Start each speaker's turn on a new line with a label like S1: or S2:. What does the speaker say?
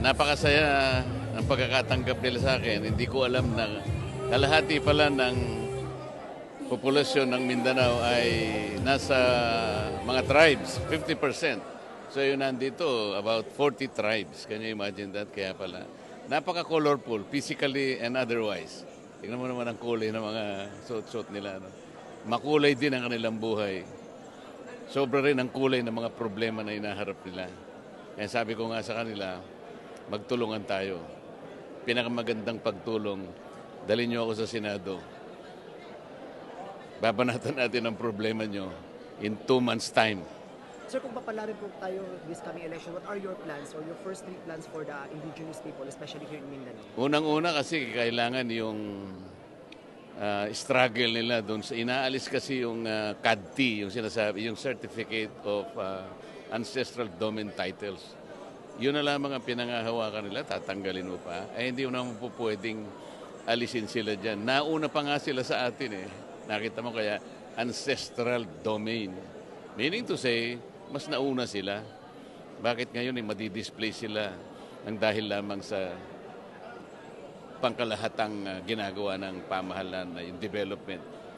S1: Napakasaya ang pagkakatanggap nila sa akin. Hindi ko alam na kalahati pala ng populasyon ng Mindanao ay nasa mga tribes, 50%. So yun nandito, about 40 tribes. Can you imagine that? Kaya pala, napaka-colorful, physically and otherwise. Tingnan mo naman ang kulay ng mga suot-suot nila. No? Makulay din ang kanilang buhay. Sobra rin ang kulay ng mga problema na inaharap nila. Kaya sabi ko nga sa kanila, magtulungan tayo. Pinakamagandang pagtulong, dalhin niyo ako sa Senado. Babanatan natin ang problema nyo in 2 months' time.
S2: Sir, kung papalarin po tayo this coming election, what are your plans or your first 3 plans for the indigenous people, especially here in Mindanao?
S1: Unang-una kasi kailangan yung struggle nila doon. Inaalis kasi yung CADT, yung sinasabi, yung Certificate of Ancestral Domain Titles. Yun na lamang ang pinangahawakan nila, tatanggalin mo pa. Hindi mo naman po pwedeng alisin sila dyan. Nauna pa nga sila sa atin eh. Nakita mo kaya ancestral domain. Meaning to say, mas nauna sila. Bakit ngayon madidisplay sila ng dahil lamang sa pangkalahatang ginagawa ng pamahalaan na yung development.